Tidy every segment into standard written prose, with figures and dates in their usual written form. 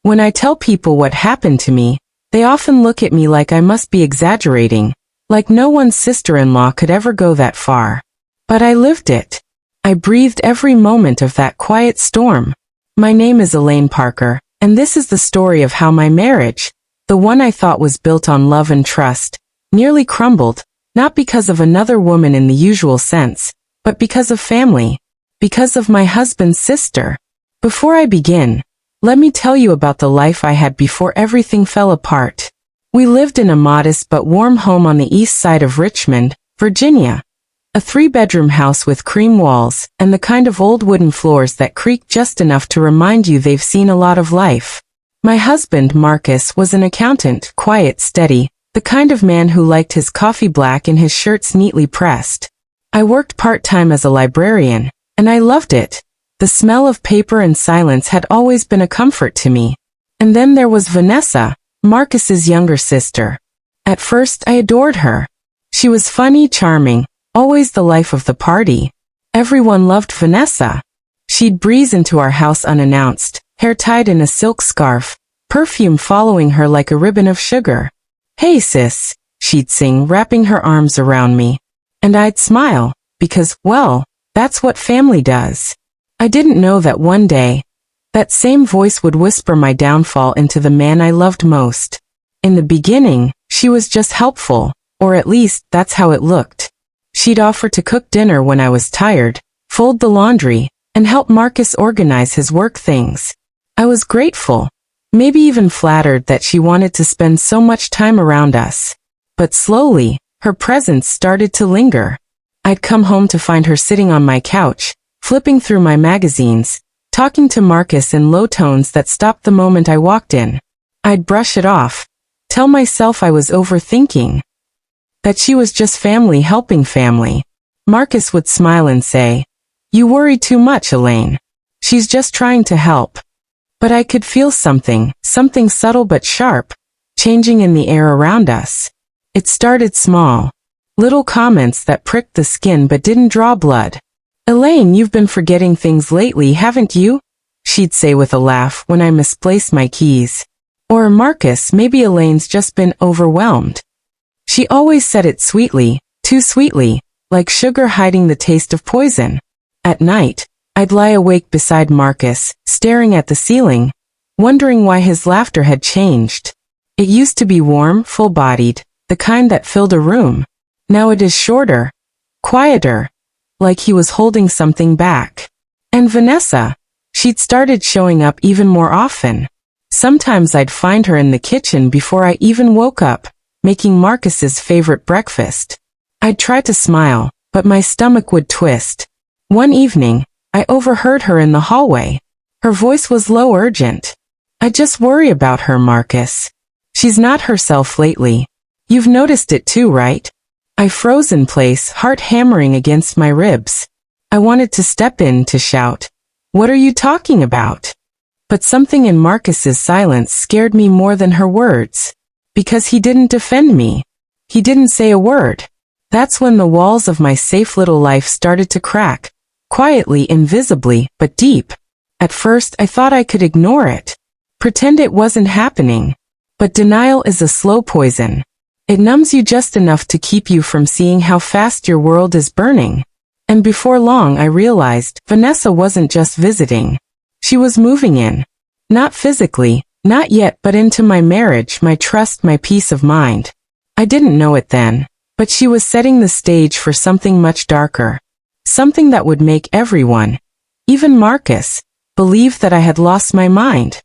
When I tell people what happened to me, they often look at me like I must be exaggerating, like no one's sister-in-law could ever go that far. But I lived it. I breathed every moment of that quiet storm. My name is Elaine Parker, and this is the story of how my marriage, the one I thought was built on love and trust, nearly crumbled, not because of another woman in the usual sense, but because of family, because of my husband's sister. Before I begin, let me tell you about the life I had before everything fell apart. We lived in a modest but warm home on the east side of Richmond, Virginia. A 3-bedroom house with cream walls, and the kind of old wooden floors that creak just enough to remind you they've seen a lot of life. My husband, Marcus, was an accountant, quiet, steady, the kind of man who liked his coffee black and his shirts neatly pressed. I worked part-time as a librarian, and I loved it. The smell of paper and silence had always been a comfort to me. And then there was Vanessa, Marcus's younger sister. At first, I adored her. She was funny, charming, always the life of the party. Everyone loved Vanessa. She'd breeze into our house unannounced, hair tied in a silk scarf, perfume following her like a ribbon of sugar. "Hey sis," she'd sing, wrapping her arms around me. And I'd smile, because, well, that's what family does. I didn't know that one day, that same voice would whisper my downfall into the man I loved most. In the beginning, she was just helpful, or at least that's how it looked. She'd offer to cook dinner when I was tired, fold the laundry, and help Marcus organize his work things. I was grateful, maybe even flattered that she wanted to spend so much time around us. But slowly, her presence started to linger. I'd come home to find her sitting on my couch, flipping through my magazines, talking to Marcus in low tones that stopped the moment I walked in. I'd brush it off, tell myself I was overthinking, that she was just family helping family. Marcus would smile and say, "You worry too much, Elaine. She's just trying to help." But I could feel something subtle but sharp, changing in the air around us. It started small. Little comments that pricked the skin but didn't draw blood. "Elaine, you've been forgetting things lately, haven't you?" she'd say with a laugh when I misplaced my keys. Or, "Marcus, maybe Elaine's just been overwhelmed." She always said it sweetly, too sweetly, like sugar hiding the taste of poison. At night, I'd lie awake beside Marcus, staring at the ceiling, wondering why his laughter had changed. It used to be warm, full-bodied, the kind that filled a room. Now it is shorter, quieter, like he was holding something back. And Vanessa, she'd started showing up even more often. Sometimes I'd find her in the kitchen before I even woke up, making Marcus's favorite breakfast. I'd try to smile, but my stomach would twist. One evening, I overheard her in the hallway. Her voice was low, urgent. "I just worry about her, Marcus. She's not herself lately. You've noticed it too, right?" I froze in place, heart hammering against my ribs. I wanted to step in to shout, "What are you talking about?" But something in Marcus's silence scared me more than her words. Because he didn't defend me. He didn't say a word. That's when the walls of my safe little life started to crack, quietly, invisibly, but deep. At first, I thought I could ignore it, pretend it wasn't happening. But denial is a slow poison. It numbs you just enough to keep you from seeing how fast your world is burning. And before long, I realized Vanessa wasn't just visiting. She was moving in. Not physically, not yet, but into my marriage, my trust, my peace of mind. I didn't know it then, but she was setting the stage for something much darker. Something that would make everyone, even Marcus, believe that I had lost my mind.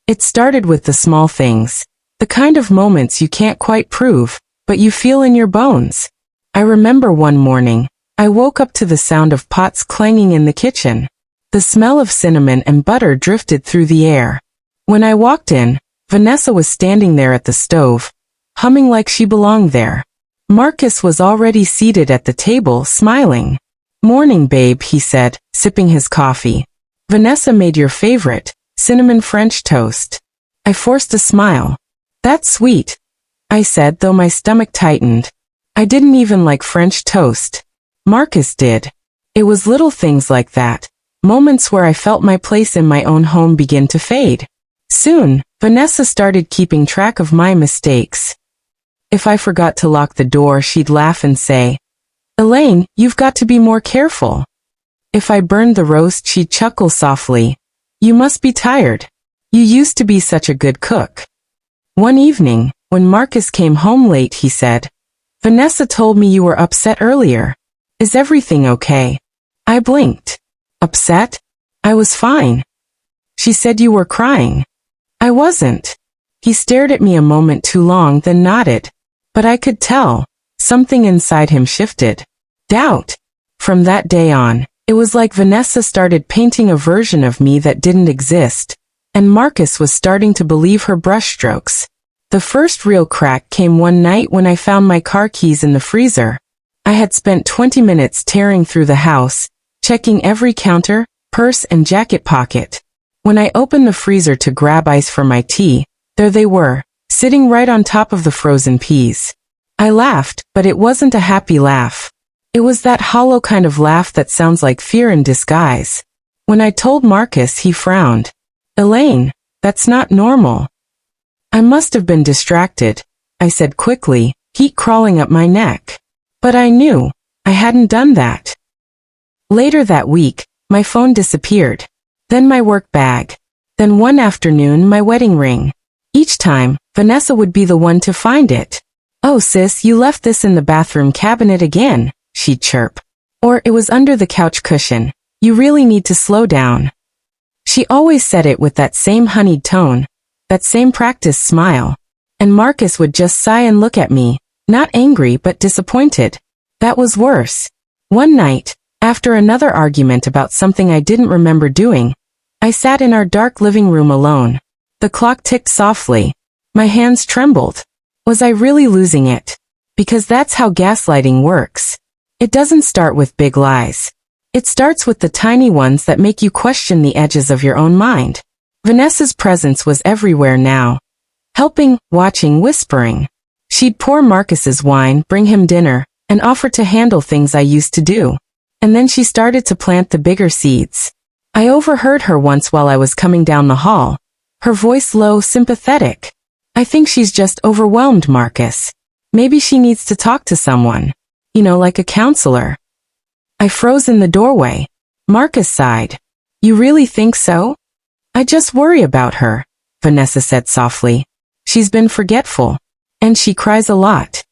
It started with the small things, the kind of moments you can't quite prove, but you feel in your bones. I remember one morning, I woke up to the sound of pots clanging in the kitchen. The smell of cinnamon and butter drifted through the air. When I walked in, Vanessa was standing there at the stove, humming like she belonged there. Marcus was already seated at the table, smiling. "Morning, babe," he said, sipping his coffee. "Vanessa made your favorite, cinnamon French toast." I forced a smile. "That's sweet," I said, though my stomach tightened. I didn't even like French toast. Marcus did. It was little things like that, moments where I felt my place in my own home begin to fade. Soon, Vanessa started keeping track of my mistakes. If I forgot to lock the door, she'd laugh and say, "Elaine, you've got to be more careful." If I burned the roast, she'd chuckle softly. "You must be tired. You used to be such a good cook." One evening, when Marcus came home late, he said, "Vanessa told me you were upset earlier. Is everything okay?" I blinked. "Upset? I was fine." "She said you were crying." "I wasn't." He stared at me a moment too long, then nodded. But I could tell. Something inside him shifted. Doubt. From that day on, it was like Vanessa started painting a version of me that didn't exist, and Marcus was starting to believe her brushstrokes. The first real crack came one night when I found my car keys in the freezer. I had spent 20 minutes tearing through the house, checking every counter, purse, and jacket pocket. When I opened the freezer to grab ice for my tea, there they were, sitting right on top of the frozen peas. I laughed, but it wasn't a happy laugh. It was that hollow kind of laugh that sounds like fear in disguise. When I told Marcus, he frowned. "Elaine, that's not normal." "I must have been distracted," I said quickly, heat crawling up my neck. But I knew I hadn't done that. Later that week, my phone disappeared. Then my work bag. Then one afternoon, my wedding ring. Each time, Vanessa would be the one to find it. "Oh sis, you left this in the bathroom cabinet again," she'd chirp. Or, "It was under the couch cushion. You really need to slow down." She always said it with that same honeyed tone, that same practiced smile. And Marcus would just sigh and look at me, not angry but disappointed. That was worse. One night, after another argument about something I didn't remember doing, I sat in our dark living room alone. The clock ticked softly. My hands trembled. Was I really losing it? Because that's how gaslighting works. It doesn't start with big lies. It starts with the tiny ones that make you question the edges of your own mind. Vanessa's presence was everywhere now. Helping, watching, whispering. She'd pour Marcus's wine, bring him dinner, and offer to handle things I used to do. And then she started to plant the bigger seeds. I overheard her once while I was coming down the hall. Her voice low, sympathetic. "I think she's just overwhelmed, Marcus. Maybe she needs to talk to someone. You know, like a counselor." I froze in the doorway. Marcus sighed. "You really think so?" "I just worry about her," Vanessa said softly. "She's been forgetful. And she cries a lot."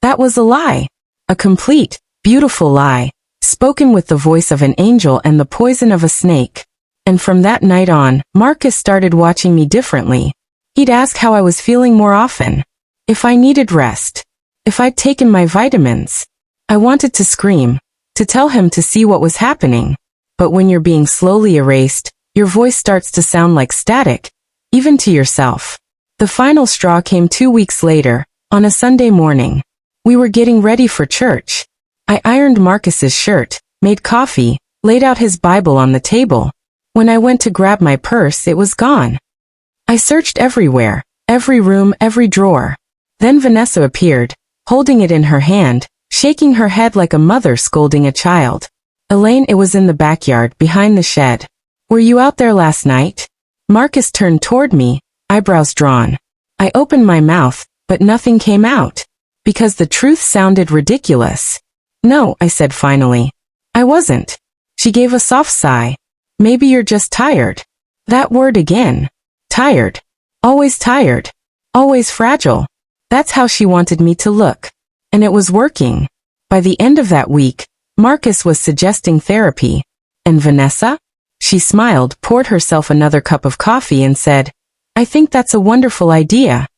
That was a lie. A complete, beautiful lie, spoken with the voice of an angel and the poison of a snake. And from that night on, Marcus started watching me differently. He'd ask how I was feeling more often. If I needed rest. If I'd taken my vitamins. I wanted to scream. To tell him to see what was happening. But when you're being slowly erased, your voice starts to sound like static. Even to yourself. The final straw came 2 weeks later, on a Sunday morning. We were getting ready for church. I ironed Marcus's shirt, made coffee, laid out his Bible on the table. When I went to grab my purse, it was gone. I searched everywhere, every room, every drawer. Then Vanessa appeared, holding it in her hand, shaking her head like a mother scolding a child. "Elaine, it was in the backyard, behind the shed. Were you out there last night?" Marcus turned toward me, eyebrows drawn. I opened my mouth, but nothing came out. Because the truth sounded ridiculous. "No," I said finally. "I wasn't." She gave a soft sigh. "Maybe you're just tired." That word again. Tired. Always tired. Always fragile. That's how she wanted me to look. And it was working. By the end of that week, Marcus was suggesting therapy. And Vanessa? She smiled, poured herself another cup of coffee and said, "I think that's a wonderful idea."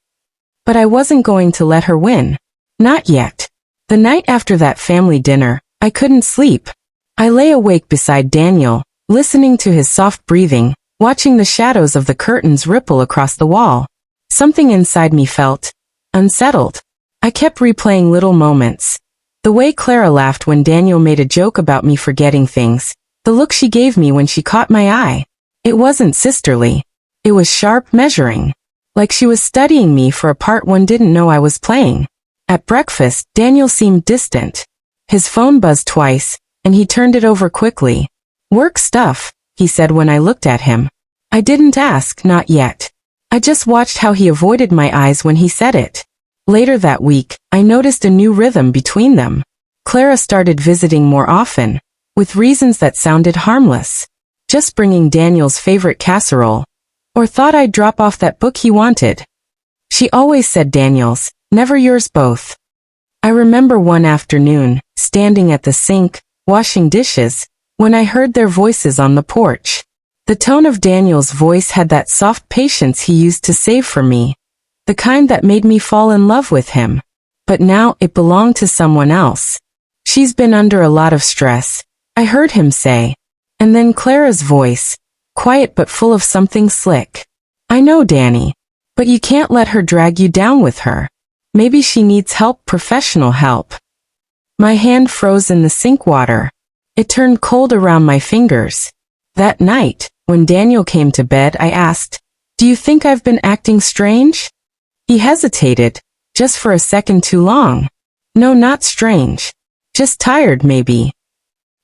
But I wasn't going to let her win. Not yet. The night after that family dinner, I couldn't sleep. I lay awake beside Daniel, listening to his soft breathing, watching the shadows of the curtains ripple across the wall. Something inside me felt unsettled. I kept replaying little moments. The way Clara laughed when Daniel made a joke about me forgetting things. The look she gave me when she caught my eye. It wasn't sisterly. It was sharp, measuring. Like she was studying me for a part one didn't know I was playing. At breakfast, Daniel seemed distant. His phone buzzed twice, and he turned it over quickly. "Work stuff," he said when I looked at him. I didn't ask, not yet. I just watched how he avoided my eyes when he said it. Later that week, I noticed a new rhythm between them. Clara started visiting more often, with reasons that sounded harmless. Just bringing Daniel's favorite casserole. Or thought I'd drop off that book he wanted. She always said Daniel's, never yours both. I remember one afternoon, standing at the sink, washing dishes, when I heard their voices on the porch. The tone of Daniel's voice had that soft patience he used to save for me, the kind that made me fall in love with him. But now it belonged to someone else. She's been under a lot of stress, I heard him say. And then Clara's voice, quiet but full of something slick. I know, Danny, but you can't let her drag you down with her. Maybe she needs help, professional help. My hand froze in the sink water. It turned cold around my fingers. That night, when Daniel came to bed, I asked, "Do you think I've been acting strange?" He hesitated, just for a second too long. No, not strange. Just tired, maybe.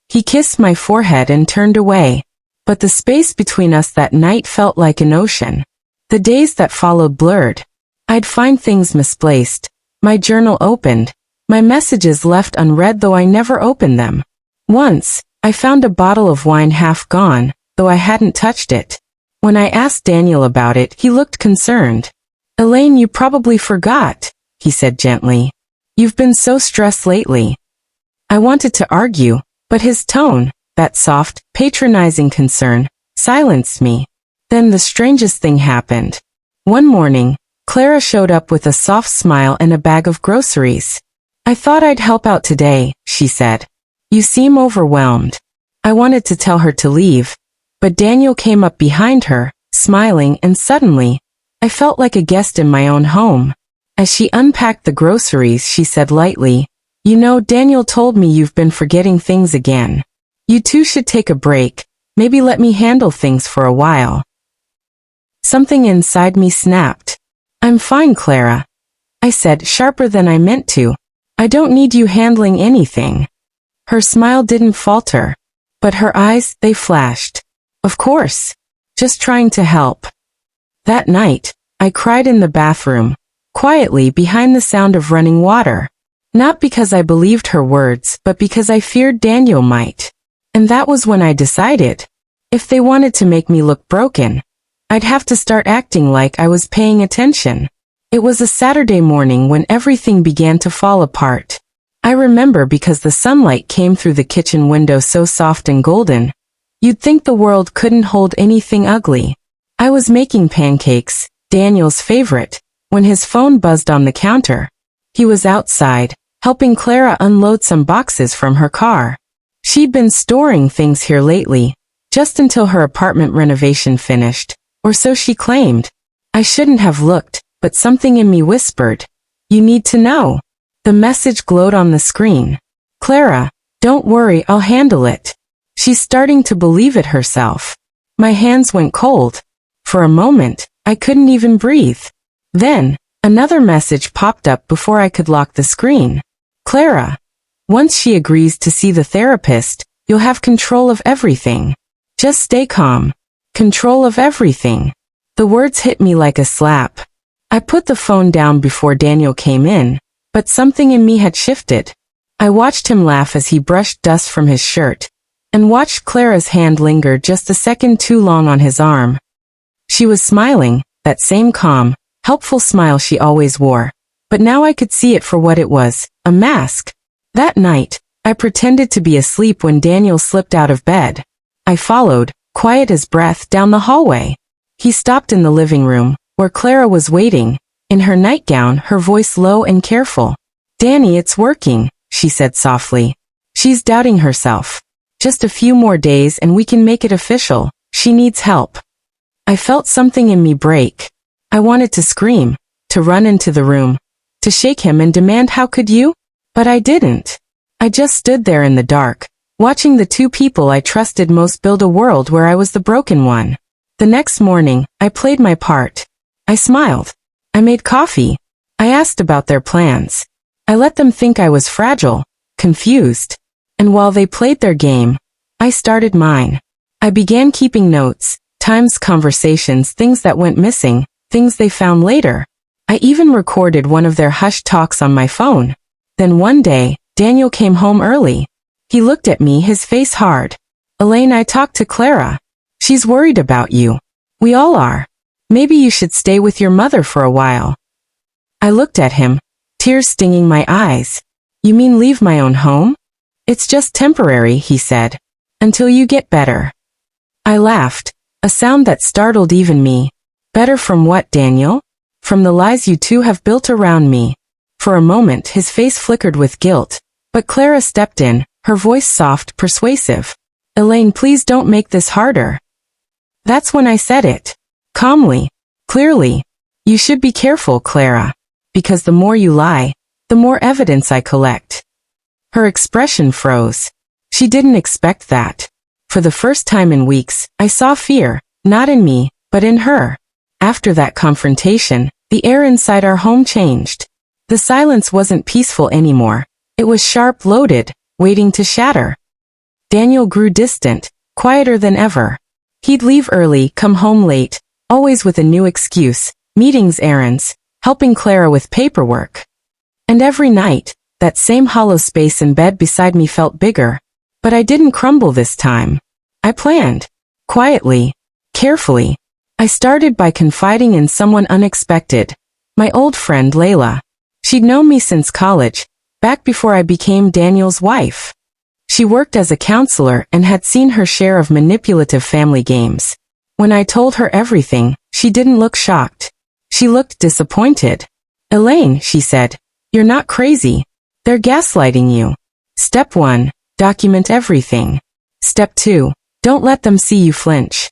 He kissed my forehead and turned away. But the space between us that night felt like an ocean. The days that followed blurred. I'd find things misplaced, my journal opened, my messages left unread though I never opened them. Once, I found a bottle of wine half gone, though I hadn't touched it. When I asked Daniel about it, he looked concerned. "Elaine, you probably forgot," he said gently. "You've been so stressed lately." I wanted to argue, but his tone, that soft, patronizing concern, silenced me. Then the strangest thing happened. One morning, Clara showed up with a soft smile and a bag of groceries. "I thought I'd help out today," she said. "You seem overwhelmed." I wanted to tell her to leave, but Daniel came up behind her, smiling, and suddenly, I felt like a guest in my own home. As she unpacked the groceries, she said lightly, "You know, Daniel told me you've been forgetting things again. You two should take a break, maybe let me handle things for a while." Something inside me snapped. "I'm fine, Clara," I said, sharper than I meant to. "I don't need you handling anything." Her smile didn't falter, but her eyes, they flashed. "Of course. Just trying to help." That night, I cried in the bathroom, quietly behind the sound of running water. Not because I believed her words, but because I feared Daniel might. And that was when I decided, if they wanted to make me look broken, I'd have to start acting like I was paying attention. It was a Saturday morning when everything began to fall apart. I remember because the sunlight came through the kitchen window so soft and golden. You'd think the world couldn't hold anything ugly. I was making pancakes, Daniel's favorite, when his phone buzzed on the counter. He was outside, helping Clara unload some boxes from her car. She'd been storing things here lately, just until her apartment renovation finished, or so she claimed. I shouldn't have looked, but something in me whispered, "You need to know." The message glowed on the screen. "Clara, don't worry, I'll handle it." She's starting to believe it herself. My hands went cold. For a moment, I couldn't even breathe. Then, another message popped up before I could lock the screen. "Clara, once she agrees to see the therapist, you'll have control of everything. Just stay calm. Control of everything." The words hit me like a slap. I put the phone down before Daniel came in, but something in me had shifted. I watched him laugh as he brushed dust from his shirt, and watched Clara's hand linger just a second too long on his arm. She was smiling, that same calm, helpful smile she always wore, but now I could see it for what it was, a mask. That night, I pretended to be asleep when Daniel slipped out of bed. I followed, quiet as breath, down the hallway. He stopped in the living room, where Clara was waiting, in her nightgown, her voice low and careful. "Danny, it's working," she said softly. "She's doubting herself. Just a few more days and we can make it official. She needs help." I felt something in me break. I wanted to scream, to run into the room, to shake him and demand, "How could you?" But I didn't. I just stood there in the dark, watching the two people I trusted most build a world where I was the broken one. The next morning, I played my part. I smiled. I made coffee. I asked about their plans. I let them think I was fragile, confused. And while they played their game, I started mine. I began keeping notes, times, conversations, things that went missing, things they found later. I even recorded one of their hushed talks on my phone. Then one day, Daniel came home early. He looked at me, his face hard. Elaine, I talked to Clara. She's worried about you. We all are. Maybe you should stay with your mother for a while. I looked at him, tears stinging my eyes. You mean leave my own home? It's just temporary, he said. Until you get better. I laughed, a sound that startled even me. Better from what, Daniel? From the lies you two have built around me. For a moment his face flickered with guilt, but Clara stepped in, her voice soft, persuasive. Elaine, please don't make this harder. That's when I said it. Calmly, clearly. You should be careful, Clara. Because the more you lie, the more evidence I collect. Her expression froze. She didn't expect that. For the first time in weeks, I saw fear, not in me, but in her. After that confrontation, the air inside our home changed. The silence wasn't peaceful anymore. It was sharp, loaded, waiting to shatter. Daniel grew distant, quieter than ever. He'd leave early, come home late, always with a new excuse, meetings, errands, helping Clara with paperwork. And every night, that same hollow space in bed beside me felt bigger. But I didn't crumble this time. I planned. Quietly. Carefully. I started by confiding in someone unexpected. My old friend Layla. She'd known me since college, back before I became Daniel's wife. She worked as a counselor and had seen her share of manipulative family games. When I told her everything, she didn't look shocked. She looked disappointed. Elaine, she said, you're not crazy. They're gaslighting you. Step 1, document everything. Step 2, don't let them see you flinch.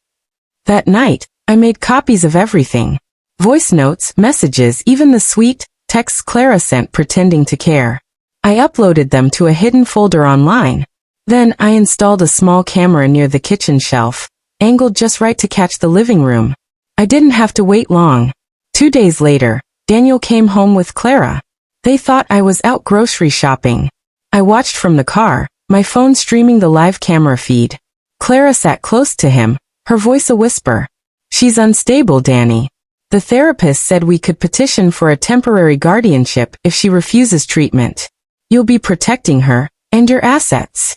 That night, I made copies of everything. Voice notes, messages, even the sweet texts Clara sent pretending to care. I uploaded them to a hidden folder online. Then I installed a small camera near the kitchen shelf, angled just right to catch the living room. I didn't have to wait long. 2 days later, Daniel came home with Clara. They thought I was out grocery shopping. I watched from the car, my phone streaming the live camera feed. Clara sat close to him, her voice a whisper. She's unstable, Danny. The therapist said we could petition for a temporary guardianship if she refuses treatment. You'll be protecting her, and your assets.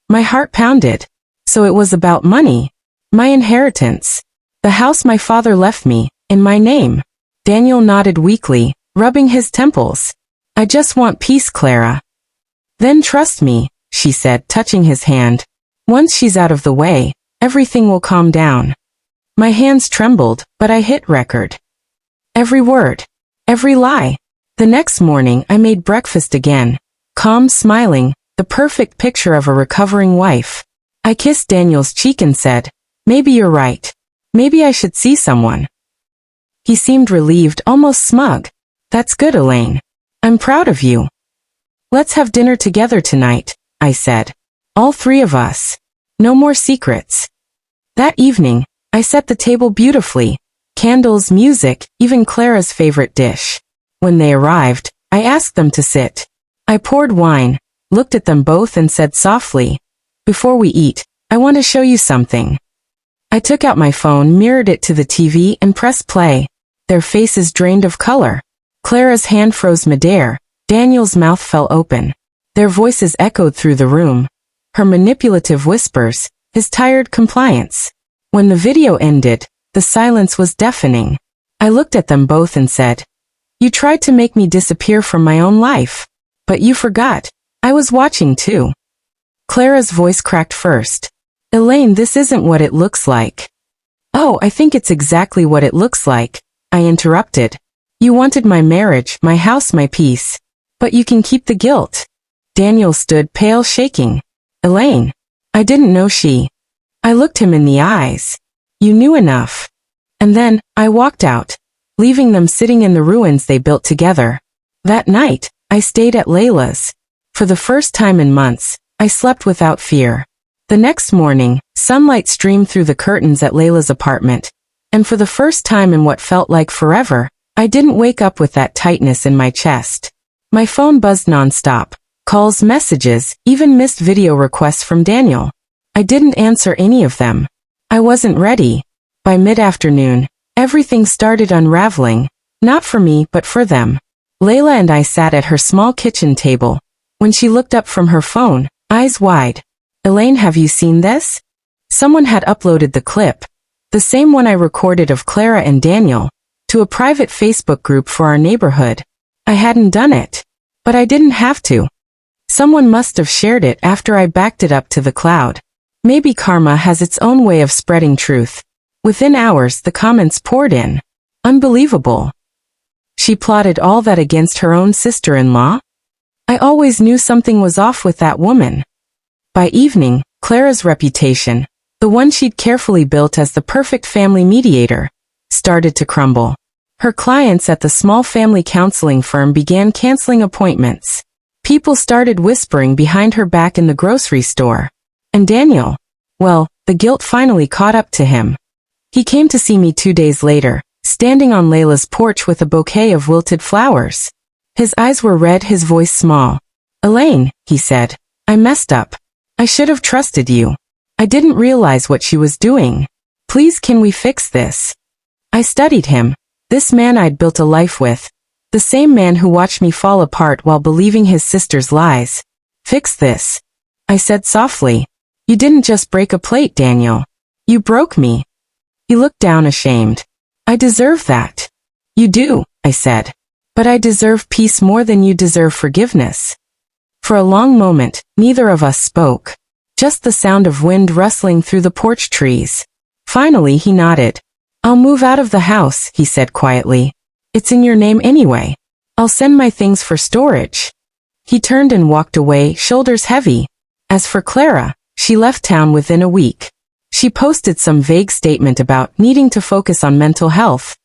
My heart pounded. So it was about money. My inheritance. The house my father left me, in my name. Daniel nodded weakly, rubbing his temples. I just want peace, Clara. Then trust me, she said, touching his hand. Once she's out of the way, everything will calm down. My hands trembled, but I hit record. Every word. Every lie. The next morning I made breakfast again. Calm, smiling, the perfect picture of a recovering wife. I kissed Daniel's cheek and said, maybe you're right. Maybe I should see someone. He seemed relieved, almost smug. That's good, Elaine. I'm proud of you. Let's have dinner together tonight, I said. All 3 of us. No more secrets. That evening, I set the table beautifully. Candles, music, even Clara's favorite dish. When they arrived, I asked them to sit. I poured wine, looked at them both and said softly, before we eat, I want to show you something. I took out my phone, mirrored it to the TV and pressed play. Their faces drained of color. Clara's hand froze midair. Daniel's mouth fell open. Their voices echoed through the room. Her manipulative whispers, his tired compliance. When the video ended, the silence was deafening. I looked at them both and said, you tried to make me disappear from my own life. But you forgot. I was watching too. Clara's voice cracked first. Elaine, this isn't what it looks like. Oh, I think it's exactly what it looks like, I interrupted. You wanted my marriage, my house, my peace. But you can keep the guilt. Daniel stood pale, shaking. Elaine. I didn't know she. I looked him in the eyes. You knew enough. And then, I walked out, leaving them sitting in the ruins they built together. That night, I stayed at Layla's. For the first time in months, I slept without fear. The next morning, sunlight streamed through the curtains at Layla's apartment. And for the first time in what felt like forever, I didn't wake up with that tightness in my chest. My phone buzzed nonstop. Calls, messages, even missed video requests from Daniel. I didn't answer any of them. I wasn't ready. By mid-afternoon, Everything started unraveling, not for me but for them. Layla and I sat at her small kitchen table. When she looked up from her phone, eyes wide. "Elaine, have you seen this?" Someone had uploaded the clip, the same one I recorded of Clara and Daniel, to a private Facebook group for our neighborhood. I hadn't done it. But I didn't have to. Someone must have shared it after I backed it up to the cloud. Maybe karma has its own way of spreading truth. Within hours the comments poured in. Unbelievable. She plotted all that against her own sister-in-law? I always knew something was off with that woman. By evening, Clara's reputation, the one she'd carefully built as the perfect family mediator, started to crumble. Her clients at the small family counseling firm began canceling appointments. People started whispering behind her back in the grocery store. And Daniel, well, the guilt finally caught up to him. He came to see me 2 days later, standing on Layla's porch with a bouquet of wilted flowers. His eyes were red, his voice small. "Elaine," he said, "I messed up. I should have trusted you. I didn't realize what she was doing. Please, can we fix this?" I studied him, this man I'd built a life with, the same man who watched me fall apart while believing his sister's lies. "Fix this," I said softly. "You didn't just break a plate, Daniel. You broke me." He looked down ashamed. "I deserve that." "You do," I said. "But I deserve peace more than you deserve forgiveness." For a long moment, neither of us spoke. Just the sound of wind rustling through the porch trees. Finally he nodded. "I'll move out of the house," he said quietly. "It's in your name anyway. I'll send my things for storage." He turned and walked away, shoulders heavy. As for Clara, she left town within a week. She posted some vague statement about needing to focus on mental health.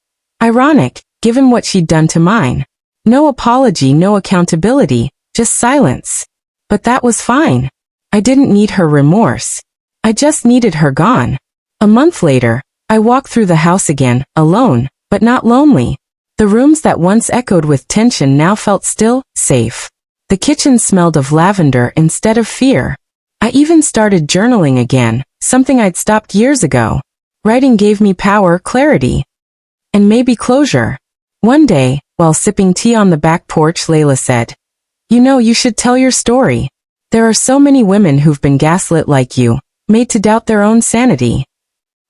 Ironic, given what she'd done to mine. No apology, no accountability, just silence. But that was fine. I didn't need her remorse. I just needed her gone. A month later, I walked through the house again, alone, but not lonely. The rooms that once echoed with tension now felt still, safe. The kitchen smelled of lavender instead of fear. I even started journaling again, something I'd stopped years ago. Writing gave me power, clarity, and maybe closure. One day, while sipping tea on the back porch, Layla said, "You know, you should tell your story. There are so many women who've been gaslit like you, made to doubt their own sanity."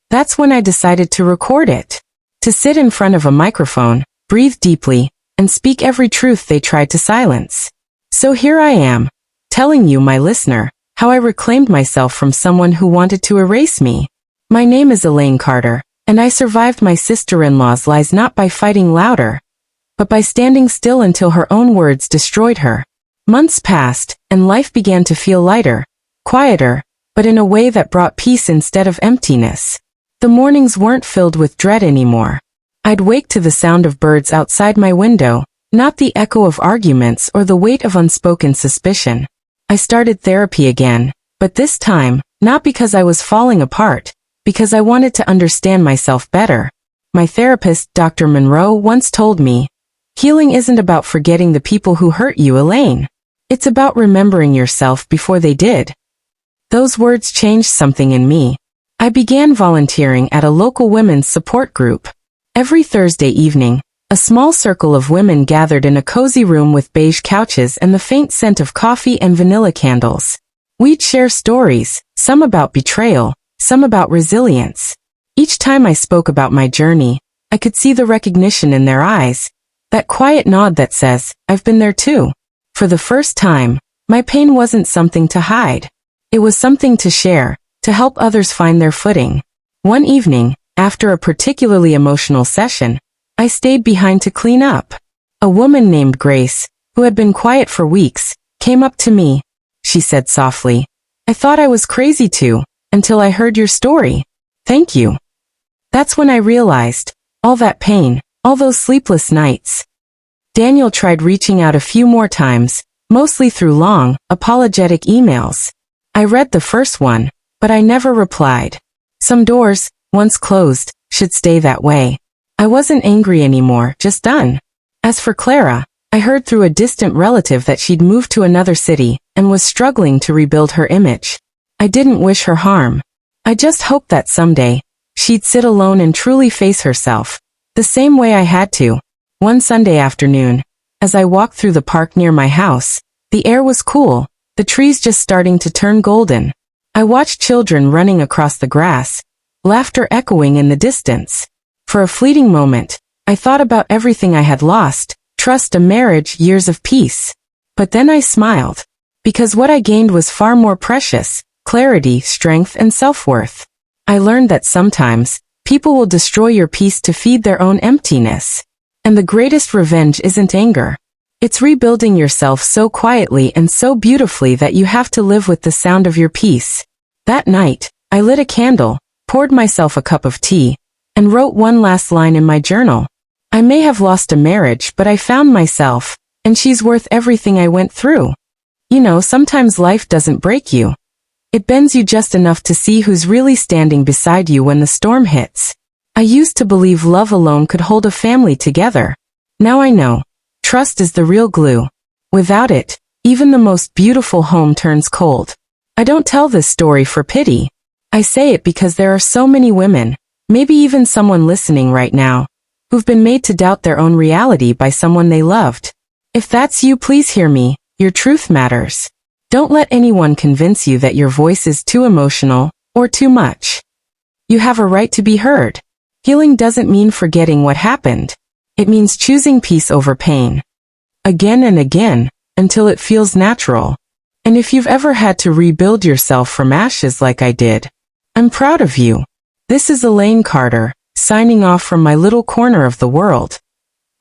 That's when I decided to record it. To sit in front of a microphone, breathe deeply, and speak every truth they tried to silence. So here I am, telling you, my listener, how I reclaimed myself from someone who wanted to erase me. My name is Elaine Carter, and I survived my sister-in-law's lies not by fighting louder, but by standing still until her own words destroyed her. Months passed, and life began to feel lighter, quieter, but in a way that brought peace instead of emptiness. The mornings weren't filled with dread anymore. I'd wake to the sound of birds outside my window, not the echo of arguments or the weight of unspoken suspicion. I started therapy again, but this time, not because I was falling apart, because I wanted to understand myself better. My therapist, Dr. Monroe, once told me, "Healing isn't about forgetting the people who hurt you, Elaine. It's about remembering yourself before they did." Those words changed something in me. I began volunteering at a local women's support group. Every Thursday evening, a small circle of women gathered in a cozy room with beige couches and the faint scent of coffee and vanilla candles. We'd share stories, some about betrayal, some about resilience. Each time I spoke about my journey, I could see the recognition in their eyes, that quiet nod that says, "I've been there too." For the first time, my pain wasn't something to hide. It was something to share, to help others find their footing. One evening, after a particularly emotional session, I stayed behind to clean up. A woman named Grace, who had been quiet for weeks, came up to me. She said softly, "I thought I was crazy too, until I heard your story. Thank you." That's when I realized, all that pain, all those sleepless nights. Daniel tried reaching out a few more times, mostly through long, apologetic emails. I read the first one, but I never replied. Some doors, once closed, should stay that way. I wasn't angry anymore, just done. As for Clara, I heard through a distant relative that she'd moved to another city and was struggling to rebuild her image. I didn't wish her harm. I just hoped that someday, She'd sit alone and truly face herself, the same way I had to. One Sunday afternoon, as I walked through the park near my house, the air was cool, the trees just starting to turn golden. I watched children running across the grass, laughter echoing in the distance. For a fleeting moment, I thought about everything I had lost, trust, a marriage, years of peace. But then I smiled, because what I gained was far more precious: clarity, strength, and self-worth. I learned that sometimes, people will destroy your peace to feed their own emptiness. And the greatest revenge isn't anger. It's rebuilding yourself so quietly and so beautifully that you have to live with the sound of your peace. That night, I lit a candle, poured myself a cup of tea, and wrote one last line in my journal. I may have lost a marriage, but I found myself, and she's worth everything I went through. You know, sometimes life doesn't break you. It bends you just enough to see who's really standing beside you when the storm hits. I used to believe love alone could hold a family together. Now I know. Trust is the real glue. Without it, even the most beautiful home turns cold. I don't tell this story for pity. I say it because there are so many women, maybe even someone listening right now, who've been made to doubt their own reality by someone they loved. If that's you, please hear me. Your truth matters. Don't let anyone convince you that your voice is too emotional or too much. You have a right to be heard. Healing doesn't mean forgetting what happened. It means choosing peace over pain. Again and again, until it feels natural. And if you've ever had to rebuild yourself from ashes like I did, I'm proud of you. This is Elaine Carter, signing off from my little corner of the world.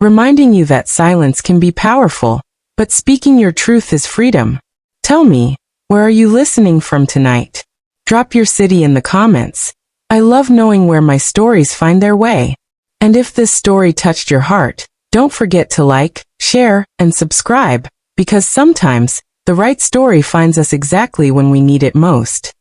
Reminding you that silence can be powerful, but speaking your truth is freedom. Tell me, where are you listening from tonight? Drop your city in the comments. I love knowing where my stories find their way. And if this story touched your heart, don't forget to like, share, and subscribe, because sometimes, the right story finds us exactly when we need it most.